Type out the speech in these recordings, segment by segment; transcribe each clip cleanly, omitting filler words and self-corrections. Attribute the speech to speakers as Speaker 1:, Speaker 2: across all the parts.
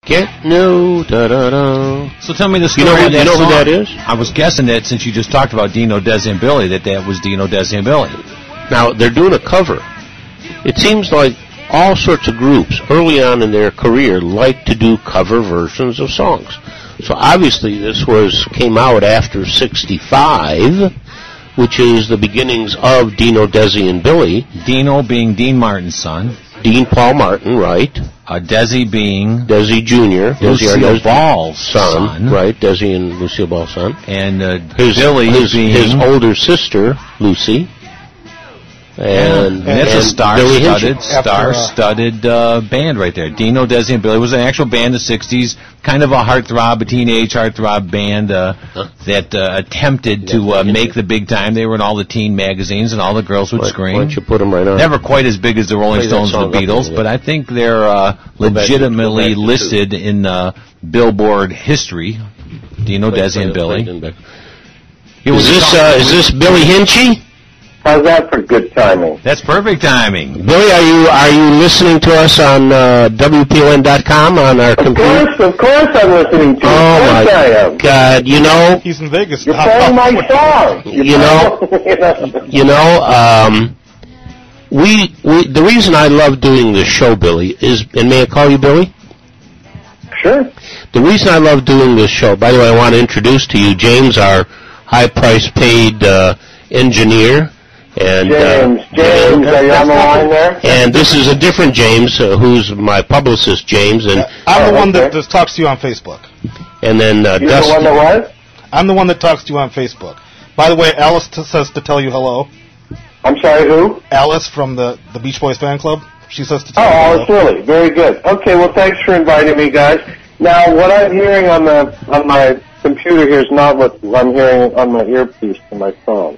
Speaker 1: Get no da-da-da.
Speaker 2: So tell me the story of that song. Who that is? I was guessing that since you just talked about Dino, Desi, and Billy, that was Dino, Desi, and Billy.
Speaker 1: Now, they're doing a cover. It seems like all sorts of groups early on in their career like to do cover versions of songs. So obviously this came out after 65, which is the beginnings of Dino, Desi, and Billy.
Speaker 2: Dino being Dean Martin's son.
Speaker 1: Dean Paul Martin, right.
Speaker 2: Desi being...
Speaker 1: Desi Jr.
Speaker 2: Lucille Ball's son.
Speaker 1: Right, Desi and Lucille Ball's son.
Speaker 2: And
Speaker 1: Billy being... His older sister, Lucy. And
Speaker 2: that's a star-studded band right there. Dino, Desi, and Billy was an actual band in the 60s, kind of a teenage heartthrob band that attempted to make the big time. They were in all the teen magazines, and all the girls would scream.
Speaker 1: Why don't you put them right on?
Speaker 2: Never quite as big as the Rolling Stones or the Beatles, but I think they're legitimately listed in Billboard history. Dino, Desi, and Billy.
Speaker 1: Is this Billy Hinsche?
Speaker 3: How's that for good timing?
Speaker 2: That's perfect timing.
Speaker 1: Billy, are you listening to us on WPLN.com on our computer?
Speaker 3: Of course I'm listening to you.
Speaker 1: Oh, my God. You know...
Speaker 4: He's in Vegas.
Speaker 3: You're playing my song.
Speaker 1: The reason I love doing this show, Billy, is... And may I call you Billy?
Speaker 3: Sure.
Speaker 1: The reason I love doing this show... By the way, I want to introduce to you James, our high-price paid engineer. And,
Speaker 3: James, are you on the line there?
Speaker 1: And this is a different James, who's my publicist, James. And
Speaker 4: I'm the one that talks to you on Facebook.
Speaker 1: And then
Speaker 3: You're the one that what?
Speaker 4: I'm the one that talks to you on Facebook. By the way, Alice says to tell you hello.
Speaker 3: I'm sorry, who?
Speaker 4: Alice from the Beach Boys fan club. She says to tell you
Speaker 3: hello. Oh, really? Very good. Okay, well, thanks for inviting me, guys. Now, what I'm hearing on my computer here is not what I'm hearing on my earpiece to my phone.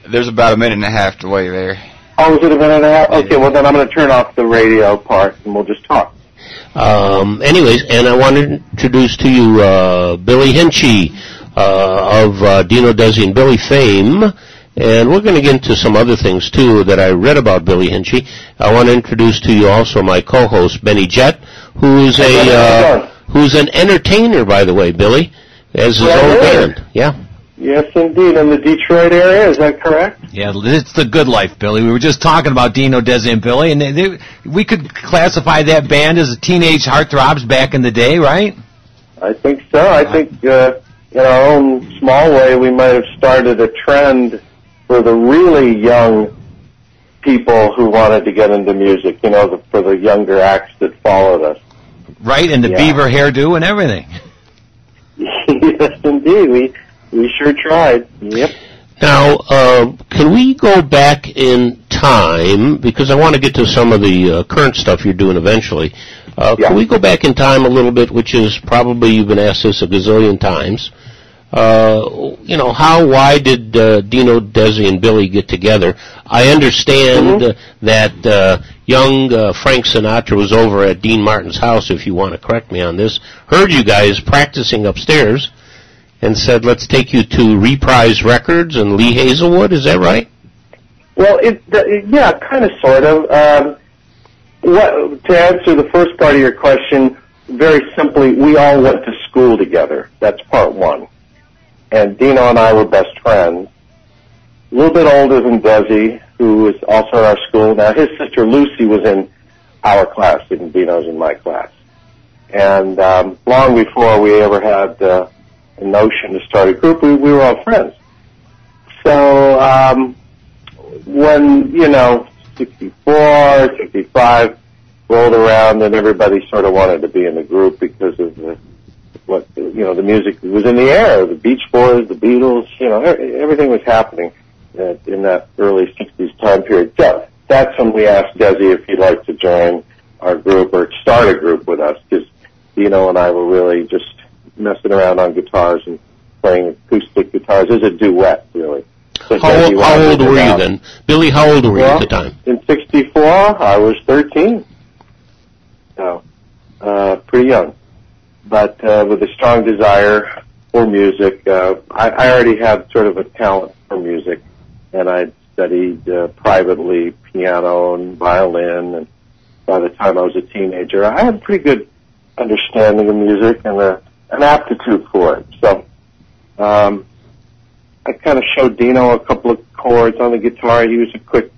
Speaker 5: There's about a minute and a half delay there.
Speaker 3: Oh, is it a minute and a half? Okay, well then I'm going to turn off the radio part and we'll just talk.
Speaker 1: Anyways, and I want to introduce to you Billy Hinsche of Dino, Desi, and Billy fame. And we're going to get into some other things, too, that I read about Billy Hinsche. I want to introduce to you also my co-host, Benny Jett, who's an entertainer, by the way, Billy, as his own band. Yeah.
Speaker 3: Yes, indeed, in the Detroit area, is that correct?
Speaker 2: Yeah, it's the good life, Billy. We were just talking about Dino, Desi, and Billy, and we could classify that band as teenage heartthrobs back in the day, right?
Speaker 3: I think so. I think in our own small way, we might have started a trend for the really young people who wanted to get into music, for the younger acts that followed us.
Speaker 2: Right, and the beaver hairdo and everything.
Speaker 3: Yes, indeed. We sure tried. Yep.
Speaker 1: Now, can we go back in time, because I want to get to some of the current stuff you're doing eventually. Can we go back in time a little bit, which is probably, you've been asked this a gazillion times. Why did Dino, Desi, and Billy get together? I understand that young Frank Sinatra was over at Dean Martin's house, if you want to correct me on this, heard you guys practicing upstairs, and said, let's take you to Reprise Records and Lee Hazelwood. Is that right?
Speaker 3: Well, kind of, sort of. To answer the first part of your question, very simply, we all went to school together. That's part one. And Dino and I were best friends. A little bit older than Desi, who was also in our school. Now, his sister Lucy was in our class, and Dino's in my class. And long before we ever had... a notion to start a group, we were all friends. So, when, 64, 65 rolled around and everybody sort of wanted to be in the group because of the music was in the air, the Beach Boys, the Beatles, everything was happening in that early 60s time period. So, that's when we asked Desi if he'd like to join our group or start a group with us, because Dino and I were really just messing around on guitars and playing acoustic guitars. It was a duet, really. So
Speaker 1: how old were you then? Billy, how old were you at the time?
Speaker 3: In 64, I was 13. So, pretty young. But with a strong desire for music, I already had sort of a talent for music, and I studied privately piano and violin, and by the time I was a teenager, I had pretty good understanding of music and an aptitude for it. So I kind of showed Dino a couple of chords on the guitar. He was a quick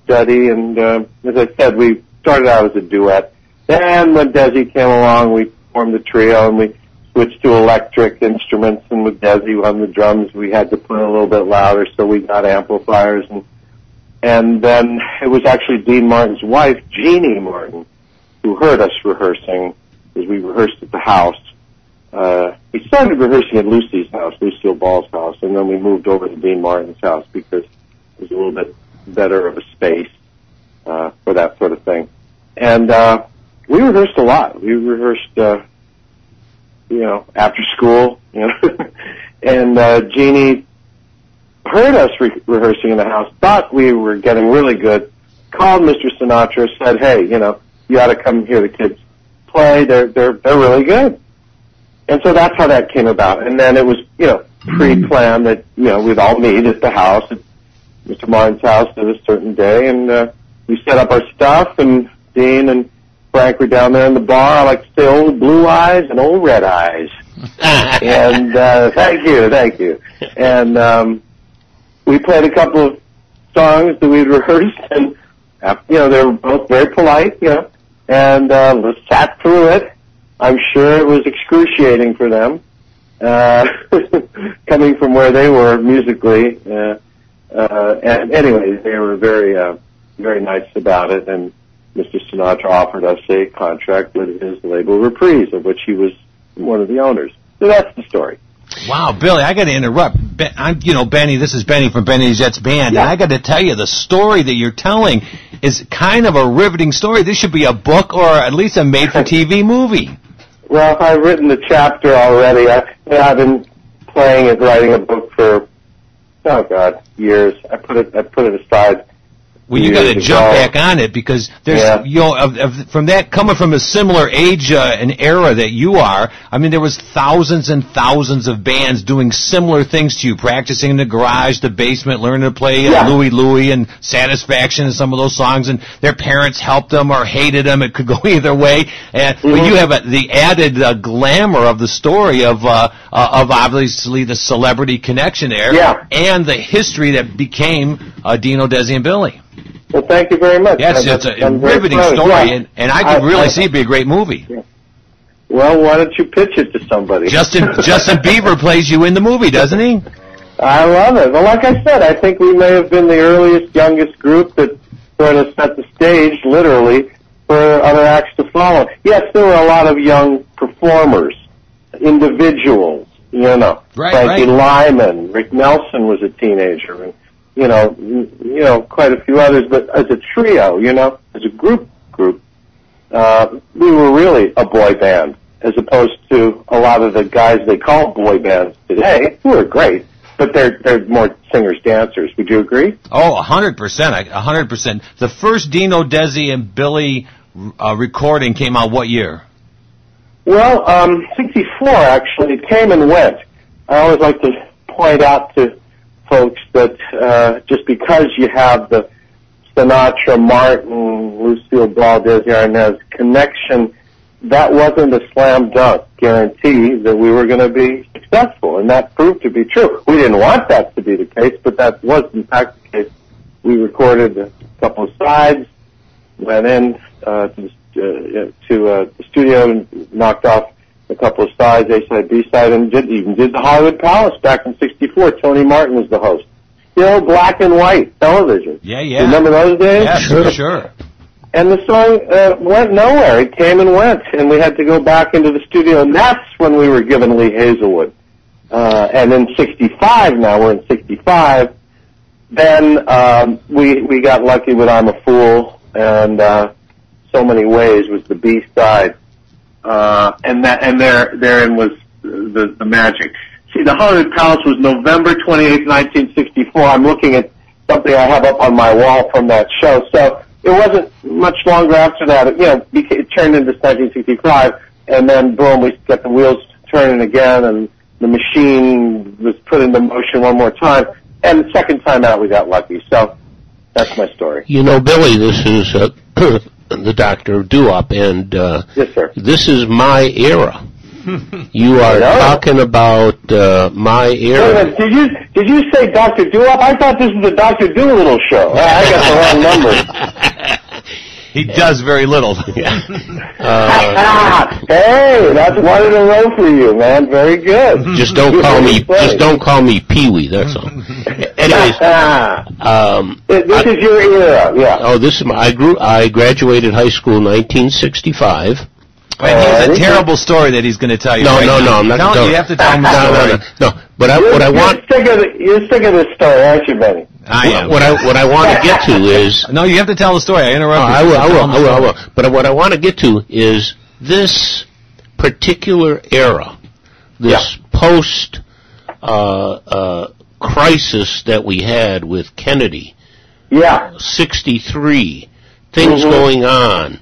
Speaker 3: study, and as I said, we started out as a duet. Then when Desi came along, we formed a trio, and we switched to electric instruments, and with Desi on the drums, we had to play a little bit louder, so we got amplifiers. And then it was actually Dean Martin's wife, Jeannie Martin, who heard us rehearsing, because we rehearsed at the house. We started rehearsing at Lucy's house, Lucille Ball's house, and then we moved over to Dean Martin's house because it was a little bit better of a space for that sort of thing. And we rehearsed a lot. We rehearsed, after school, and Jeannie heard us rehearsing in the house, thought we were getting really good, called Mr. Sinatra, said, hey, you ought to come hear the kids play. They're really good. And so that's how that came about. And then it was, pre-planned that, we'd all meet at the house, at Mr. Martin's house at a certain day, and we set up our stuff, and Dean and Frank were down there in the bar. I like to say old blue eyes and old red eyes. And thank you. And we played a couple of songs that we'd rehearsed, and, they were both very polite, and sat through it. I'm sure it was excruciating for them, coming from where they were musically. And anyway, they were very, very nice about it, and Mr. Sinatra offered us a contract with his label Reprise, of which he was one of the owners. So that's the story.
Speaker 2: Wow, Billy, I got to interrupt. Benny, this is Benny from Benny Jet's band, and I got to tell you, the story that you're telling is kind of a riveting story. This should be a book or at least a made-for-TV movie.
Speaker 3: Well, I've written the chapter already. I've been writing a book for, years. I put it aside.
Speaker 2: Well, you got to jump back on it because there's, from that, coming from a similar age and era that you are, I mean, there was thousands and thousands of bands doing similar things to you, practicing in the garage, the basement, learning to play Louie Louie and Satisfaction and some of those songs, and their parents helped them or hated them. It could go either way. But you have the added glamour of the story of obviously the celebrity connection there, and the history that became Dino, Desi, and Billy.
Speaker 3: Well, thank you very much.
Speaker 2: Yes, it's a riveting story, and I could really see it be a great movie.
Speaker 3: Yeah. Well, why don't you pitch it to somebody?
Speaker 2: Justin Bieber plays you in the movie, doesn't he?
Speaker 3: I love it. Well, like I said, I think we may have been the earliest, youngest group that sort of set the stage, literally, for other acts to follow. Yes, there were a lot of young performers, individuals, Frankie Lyman, Rick Nelson was a teenager, and quite a few others, but as a trio, as a group, we were really a boy band, as opposed to a lot of the guys they call boy bands today, who are great, but they're more singers-dancers. Would you agree?
Speaker 2: Oh, 100%, 100%. The first Dino, Desi, and Billy recording came out what year?
Speaker 3: Well, 64, actually. It came and went. I always like to point out to folks that just because you have the Sinatra, Martin, Lucille Ball, Desi Arnaz connection, that wasn't a slam dunk guarantee that we were going to be successful, and that proved to be true. We didn't want that to be the case, but that was in fact the case. We recorded a couple of sides, went in to the studio and knocked off a couple of sides, A-side, B-side, and even did the Hollywood Palace back in 64. Tony Martin was the host. Still black and white television.
Speaker 2: Yeah.
Speaker 3: Remember those days?
Speaker 2: Yeah, sure.
Speaker 3: And the song went nowhere. It came and went, and we had to go back into the studio, and that's when we were given Lee Hazelwood. And in 65, now we're in 65, then we got lucky with I'm a Fool, and So Many Ways was the B-side. And therein was the magic. See, the Hollywood Palace was November 28th, 1964. I'm looking at something I have up on my wall from that show. So it wasn't much longer after that. It turned into 1965, and then boom, we got the wheels turning again, and the machine was put into motion one more time. And the second time out, we got lucky. So that's my story.
Speaker 1: Billy, this is the Doctor Doo-Wop, and
Speaker 3: Yes, sir.
Speaker 1: this is my era. You are talking about my era.
Speaker 3: Wait a minute, did you say Dr. Doo-Wop? I thought this was the Dr. Doolittle show. I got the wrong number.
Speaker 2: He does very little.
Speaker 3: Hey, that's one in a row for you, man. Very good.
Speaker 1: Just don't call me Pee-wee. That's all. Anyways,
Speaker 3: this is your era, yeah.
Speaker 1: Oh, this is I graduated high school in 1965.
Speaker 2: And he has a terrible story that he's going to tell you.
Speaker 1: No,
Speaker 2: right
Speaker 1: no,
Speaker 2: now.
Speaker 1: no, I'm not going to.
Speaker 2: You have to tell him the story.
Speaker 1: No. But what I want.
Speaker 3: You're sick of this story, aren't you, Benny?
Speaker 2: I am.
Speaker 1: What I want to get to is.
Speaker 2: No, you have to tell the story. I interrupted.
Speaker 1: I will. But what I want to get to is this particular era, this post crisis that we had with Kennedy.
Speaker 3: Yeah.
Speaker 1: 63 things going on.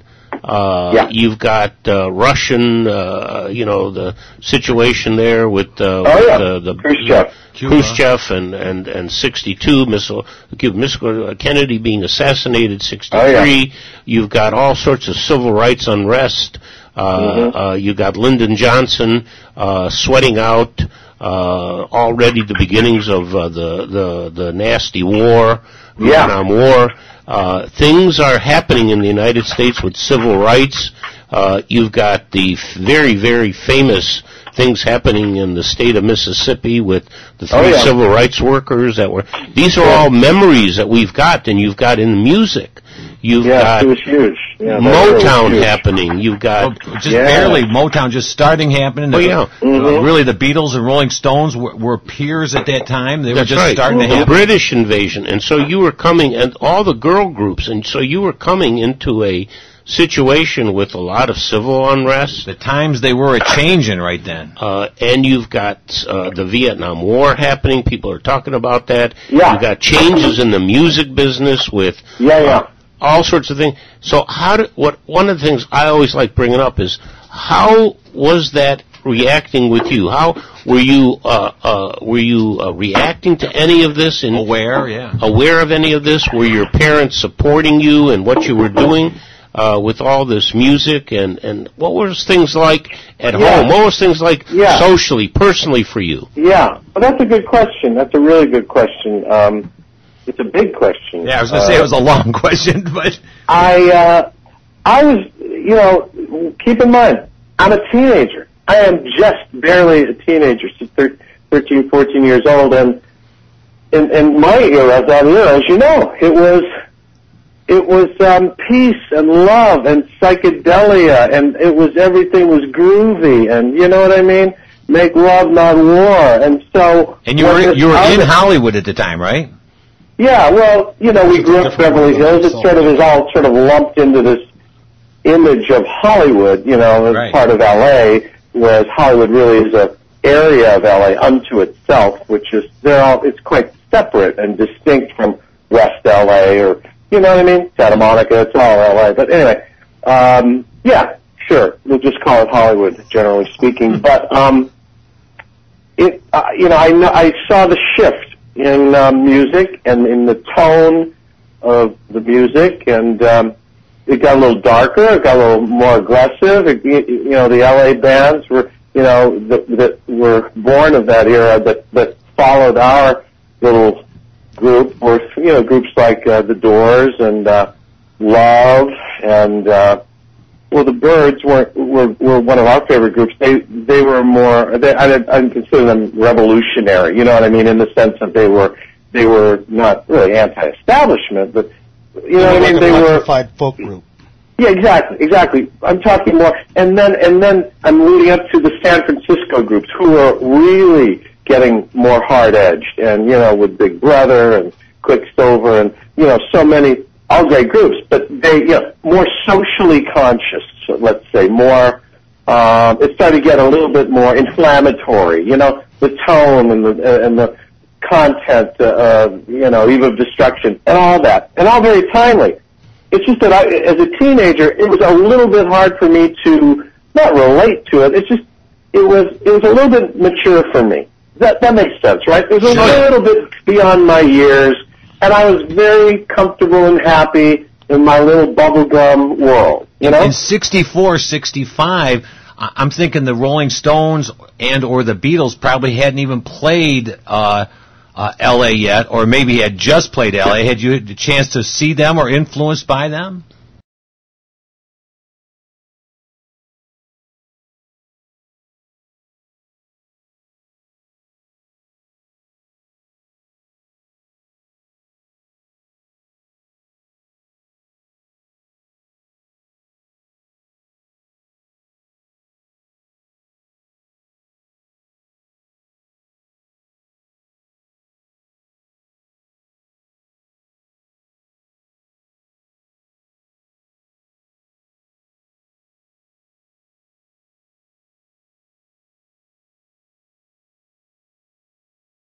Speaker 1: You've got Russian, the situation there with the Khrushchev and 62 Kennedy being assassinated, 63. You've got all sorts of civil rights unrest. You've got Lyndon Johnson sweating out already the beginnings of the nasty war, Vietnam War. Things are happening in the United States with civil rights. You've got the very, very famous things happening in the state of Mississippi with the three civil rights workers that were. These are all memories that we've got, and you've got in music. You've got
Speaker 3: it was huge. Yeah,
Speaker 1: Motown happening. You've got
Speaker 2: barely Motown just starting happening. Really, the Beatles and Rolling Stones were peers at that time. They were just starting to happen.
Speaker 1: The British invasion, and so you were coming, and all the girl groups, and so you were coming into a situation with a lot of civil unrest.
Speaker 2: The times they were a-changing right then.
Speaker 1: And you've got the Vietnam War happening. People are talking about that.
Speaker 3: Yeah.
Speaker 1: You've got changes in the music business with all sorts of things. So one of the things I always like bringing up is how was that reacting with you? How were you reacting to any of this? And aware of any of this? Were your parents supporting you and what you were doing with all this music? And what was things like at home? What was things like socially, personally for you? Yeah,
Speaker 3: well, that's a good question. That's a really good question. It's a big question.
Speaker 2: Yeah, I was going to say it was a long question, but
Speaker 3: I was, keep in mind, I'm a teenager. I am just barely a teenager, so 13, 14 years old, and in my era, that era, as you know, it was peace and love and psychedelia, and everything was groovy, and you know what I mean? Make love, not war, and so.
Speaker 2: And you were in Hollywood at the time, right?
Speaker 3: Yeah, well, we grew up in Beverly Hills. It sort of is all sort of lumped into this image of Hollywood, as part of L.A., whereas Hollywood really is an area of L.A. unto itself, which is, it's quite separate and distinct from West L.A. or, you know what I mean? Santa Monica, it's all L.A. But anyway, sure, we'll just call it Hollywood, generally speaking. But, I saw the shift in music and in the tone of the music, and it got a little darker, it got a little more aggressive. The LA bands were, that were born of that era that followed our little group were, groups like The Doors and Love and the Byrds were one of our favorite groups. They were more. I'd consider them revolutionary. You know what I mean? In the sense that they were not really anti-establishment, but you know what I mean. They were
Speaker 4: a folk group.
Speaker 3: Yeah, exactly. I'm talking more, and then I'm leading up to the San Francisco groups who are really getting more hard-edged, and with Big Brother and Quicksilver, and so many. All great groups, but they, more socially conscious, let's say, more, it started to get a little bit more inflammatory, the tone and the content, eve of destruction, and all that, and all very timely. It's just that as a teenager, it was a little bit hard for me to not relate to it. It was a little bit mature for me. That makes sense, right? It was a little bit beyond my years. And I was very comfortable and happy in my little bubblegum world, you know?
Speaker 2: In 64, 65, I'm thinking the Rolling Stones and or the Beatles probably hadn't even played L.A. yet, or maybe had just played L.A. Had you had a chance to see them or influenced by them?